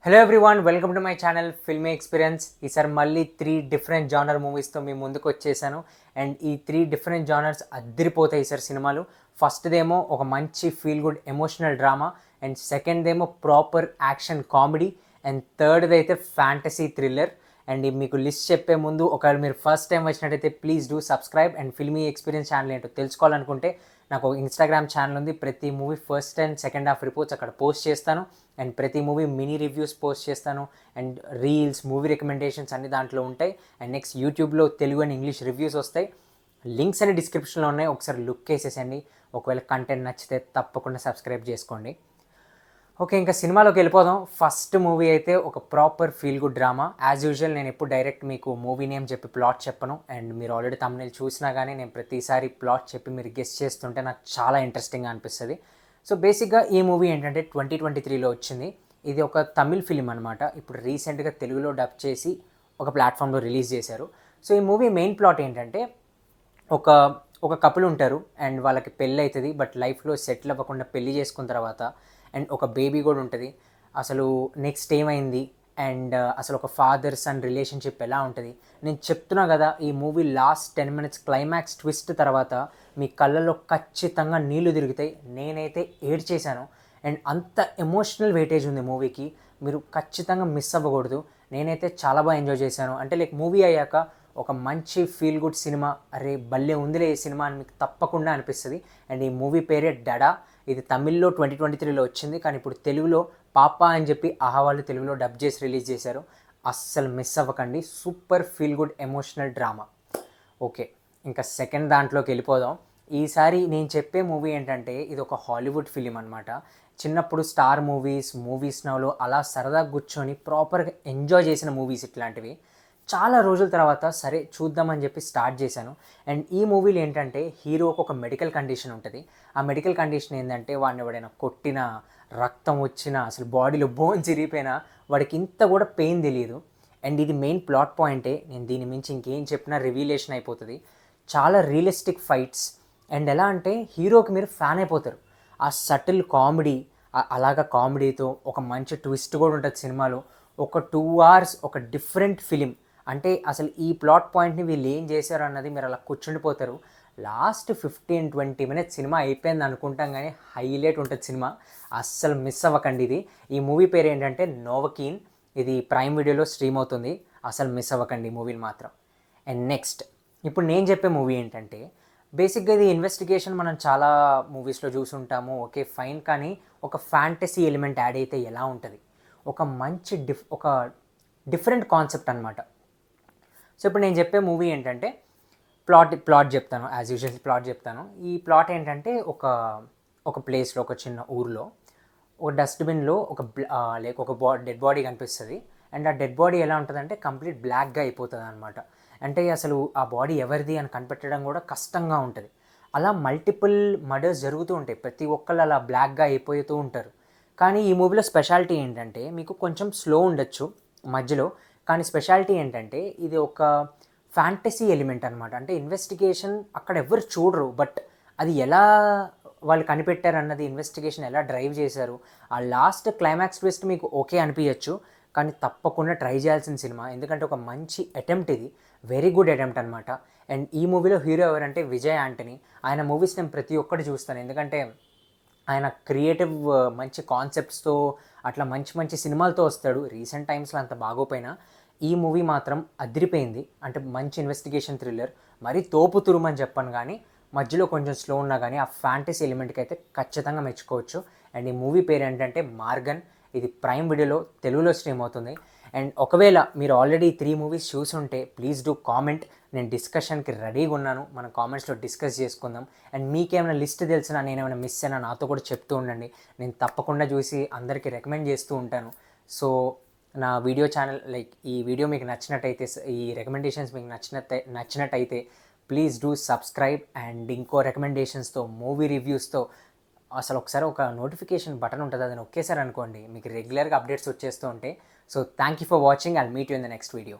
Hello everyone, welcome to my channel filmy experience. ఈసారి మళ్ళీ 3 different genre మూవీస్తో మీ ముందుకు వచ్చేసాను. అండ్ ఈ 3 డిఫరెంట్ జానర్స్ అద్దరిపోతాయి సార్ సినిమాలు. ఫస్ట్దేమో ఒక మంచి feel good emotional drama, and సెకండ్దేమో ప్రాపర్ యాక్షన్ కామెడీ, అండ్ థర్డ్ది అయితే ఫ్యాంటసీ థ్రిల్లర్. అండ్ మీకు లిస్ట్ చెప్పే ముందు ఒకవేళ మీరు ఫస్ట్ టైం వచ్చినట్టయితే please do subscribe. And filmy experience channel ఏంటో తెలుసుకోవాలనుకుంటే నాకు ఒక ఇన్స్టాగ్రామ్ ఛానల్ ఉంది. ప్రతి movie first and second half reports అక్కడ పోస్ట్ చేస్తాను. అండ్ ప్రతి మూవీ మినీ రివ్యూస్ పోస్ట్ చేస్తాను. అండ్ రీల్స్, మూవీ రికమెండేషన్స్ అన్ని దాంట్లో ఉంటాయి. అండ్ నెక్స్ట్ యూట్యూబ్లో తెలుగు అండ్ ఇంగ్లీష్ రివ్యూస్ వస్తాయి. లింక్స్ అన్ని డిస్క్రిప్షన్లో ఉన్నాయి, ఒకసారి లుక్ వేసేసండి. ఒకవేళ కంటెంట్ నచ్చితే తప్పకుండా సబ్స్క్రైబ్ చేసుకోండి. ఓకే, ఇంకా సినిమాలోకి వెళ్ళిపోదాం. ఫస్ట్ మూవీ అయితే ఒక proper feel good drama. As usual నేను ఎప్పుడు డైరెక్ట్ మీకు మూవీ నేమ్ చెప్పి ప్లాట్ చెప్పను. అండ్ మీరు ఆల్రెడీ తమిళ చూసినా కానీ నేను ప్రతిసారి ప్లాట్ చెప్పి మీరు గెస్ట్ చేస్తుంటే నాకు చాలా ఇంట్రెస్టింగ్గా అనిపిస్తుంది. సో బేసిక్గా ఈ మూవీ ఏంటంటే 2023లో వచ్చింది. ఇది ఒక తమిళ్ ఫిలిం అనమాట. ఇప్పుడు రీసెంట్గా తెలుగులో డబ్ చేసి ఒక ప్లాట్ఫామ్లో రిలీజ్ చేశారు. సో ఈ మూవీ మెయిన్ ప్లాట్ ఏంటంటే ఒక ఒక కపుల్ ఉంటారు అండ్ వాళ్ళకి పెళ్ళి అవుతుంది. బట్ లైఫ్లో సెటిల్ అవ్వకుండా పెళ్లి చేసుకున్న తర్వాత అండ్ ఒక బేబీ కూడా ఉంటుంది. అసలు నెక్స్ట్ ఏమైంది అండ్ అసలు ఒక ఫాదర్ సన్ రిలేషన్షిప్ ఎలా ఉంటుంది నేను చెప్తున్నా కదా. ఈ movie last 10 minutes climax twist తర్వాత మీ కళ్ళల్లో ఖచ్చితంగా నీళ్లు తిరుగుతాయి. నేనైతే ఏడ్చేశాను. అండ్ అంత ఎమోషనల్ వెయిటేజ్ ఉంది మూవీకి, మీరు ఖచ్చితంగా మిస్ అవ్వకూడదు. నేనైతే చాలా బాగా ఎంజాయ్ చేశాను. అంటే లైక్ మూవీ అయ్యాక ఒక మంచి ఫీల్ గుడ్ సినిమా, అరే భలే ఉందిలే ఈ సినిమా అని మీకు తప్పకుండా అనిపిస్తుంది. అండ్ ఈ మూవీ పేరే డడా. ఇది తమిళ్లో 2023లో వచ్చింది, కానీ ఇప్పుడు తెలుగులో పాపా అని చెప్పి ఆహా వాళ్ళు తెలుగులో డబ్ చేసి రిలీజ్ చేశారు. అస్సలు మిస్ అవ్వకండి. Super feel good emotional drama. Okay, ఇంకా సెకండ్ దాంట్లోకి వెళ్ళిపోదాం. ఈసారి నేను చెప్పే మూవీ ఏంటంటే ఇది ఒక హాలీవుడ్ ఫిలిం అనమాట. చిన్నప్పుడు స్టార్ మూవీస్ నవ్లో అలా సరదాగా కూర్చొని ప్రాపర్గా ఎంజాయ్ చేసిన మూవీస్ ఇట్లాంటివి. చాలా రోజుల తర్వాత సరే చూద్దామని చెప్పి స్టార్ట్ చేశాను. అండ్ ఈ మూవీలో ఏంటంటే హీరోకి ఒక మెడికల్ కండిషన్ ఉంటుంది. ఆ మెడికల్ కండిషన్ ఏంటంటే వాడిని ఎవడైనా కొట్టినా, రక్తం వచ్చినా, అసలు బాడీలో బోన్స్ ఇరిగిపోయినా వాడికి ఇంత కూడా పెయిన్ తెలియదు. అండ్ ఇది మెయిన్ ప్లాట్ పాయింటే. నేను దీని మించి ఇంకేం చెప్పినా రివీలేషన్ అయిపోతుంది. చాలా రియలిస్టిక్ ఫైట్స్. అండ్ ఎలా అంటే హీరోకి మీరు ఫ్యాన్ అయిపోతారు. ఆ సటిల్ కామెడీ, అలాగా కామెడీతో ఒక మంచి ట్విస్ట్ కూడా ఉంటుంది సినిమాలో. ఒక 2 hours ఒక డిఫరెంట్ ఫిలిం. అంటే అసలు ఈ ప్లాట్ పాయింట్ని వీళ్ళు ఏం చేశారు అన్నది మీరు అలా కూర్చుండిపోతారు. లాస్ట్ 15-20 minutes సినిమా అయిపోయింది అనుకుంటాం, కానీ హైలైట్ ఉంటుంది సినిమా. అస్సలు మిస్ అవ్వకండి. ఈ మూవీ పేరు ఏంటంటే నోవకీన్. ఇది ప్రైమ్ వీడియోలో స్ట్రీమ్ అవుతుంది. అసలు మిస్ అవ్వకండి ఈ మూవీని మాత్రం. అండ్ నెక్స్ట్ ఇప్పుడు నేను చెప్పే మూవీ ఏంటంటే బేసిక్గా ఇది ఇన్వెస్టిగేషన్. మనం చాలా మూవీస్లో చూసుంటాము, ఓకే ఫైన్. కానీ ఒక ఫ్యాంటసీ ఎలిమెంట్ యాడ్ అయితే ఎలా ఉంటుంది, ఒక మంచి ఒక డిఫరెంట్ కాన్సెప్ట్ అనమాట. సో ఇప్పుడు నేను చెప్పే మూవీ ఏంటంటే ప్లాట్ చెప్తాను. యాజ్ యూజువల్ ప్లాట్ చెప్తాను. ఈ ప్లాట్ ఏంటంటే ఒక ప్లేస్లో, ఒక చిన్న ఊర్లో ఒక డస్ట్బిన్లో ఒక డెడ్ బాడీ కనిపిస్తుంది. అండ్ ఆ డెడ్ బాడీ ఎలా ఉంటుందంటే కంప్లీట్ బ్లాక్గా అయిపోతుంది అనమాట. అంటే అసలు ఆ బాడీ ఎవరిది అని కనిపెట్టడం కూడా కష్టంగా ఉంటుంది. అలా మల్టిపుల్ మర్డర్స్ జరుగుతూ ఉంటాయి. ప్రతి ఒక్కళ్ళు అలా బ్లాక్గా అయిపోతూ ఉంటారు. కానీ ఈ మూవీలో స్పెషాలిటీ ఏంటంటే మీకు కొంచెం స్లో ఉండొచ్చు మధ్యలో, కానీ స్పెషాలిటీ ఏంటంటే ఇది ఒక ఫ్యాంటసీ ఎలిమెంట్ అనమాట. అంటే ఇన్వెస్టిగేషన్ అక్కడ ఎవరు చూడరు, బట్ అది ఎలా వాళ్ళు కనిపెట్టారు అన్నది, ఇన్వెస్టిగేషన్ ఎలా డ్రైవ్ చేశారు, ఆ లాస్ట్ క్లైమాక్స్ ట్విస్ట్ మీకు ఓకే అనిపించచ్చు. కానీ తప్పకుండా ట్రై చేయాల్సిన సినిమా, ఎందుకంటే ఒక మంచి అటెంప్ట్ ఇది. వెరీ గుడ్ అటెంప్ట్ అనమాట. అండ్ ఈ మూవీలో హీరో ఎవరంటే విజయ్ యాంటనీ. ఆయన మూవీస్ నేను ప్రతి ఒక్కటి చూస్తాను, ఎందుకంటే ఆయన క్రియేటివ్ మంచి కాన్సెప్ట్స్తో అట్లా మంచి మంచి సినిమాలతో వస్తాడు. రీసెంట్ టైమ్స్లో అంత బాగోపోయినా ఈ మూవీ మాత్రం అదిరిపోయింది. అంటే మంచి ఇన్వెస్టిగేషన్ థ్రిల్లర్. మరీ తోపు తురుమని చెప్పను, కానీ మధ్యలో కొంచెం స్లో ఉన్నా కానీ ఆ ఫ్యాంటసీ ఎలిమెంట్కి అయితే ఖచ్చితంగా మెచ్చుకోవచ్చు. అండ్ ఈ మూవీ పేరు ఏంటంటే మార్గన్. ఇది ప్రైమ్ వీడియోలో తెలుగులో స్ట్రీమ్ అవుతుంది. అండ్ ఒకవేళ మీరు ఆల్రెడీ 3 movies చూసుంటే ప్లీజ్ డూ కామెంట్. నేను డిస్కషన్కి రెడీగా ఉన్నాను. మనం కామెంట్స్లో డిస్కస్ చేసుకుందాం. అండ్ మీకేమైనా లిస్ట్ తెలిసినా, నేనేమైనా మిస్ అయినా నాతో కూడా చెప్తూ ఉండండి. నేను తప్పకుండా చూసి అందరికీ రికమెండ్ చేస్తూ ఉంటాను. సో నా వీడియో ఛానల్ ఈ వీడియో మీకు నచ్చినట్టయితే, ఈ రికమెండేషన్స్ మీకు నచ్చినట్టయితే ప్లీజ్ డూ సబ్స్క్రైబ్. అండ్ ఇంకో రికమెండేషన్స్తో, మూవీ రివ్యూస్తో, అసలు ఒకసారి ఒక నోటిఫికేషన్ బటన్ ఉంటుంది, అది ఒకేసారి అనుకోండి, మీకు రెగ్యులర్గా అప్డేట్స్ వచ్చేస్తూ ఉంటాయి. So thank you for watching. I'll meet you in the next video.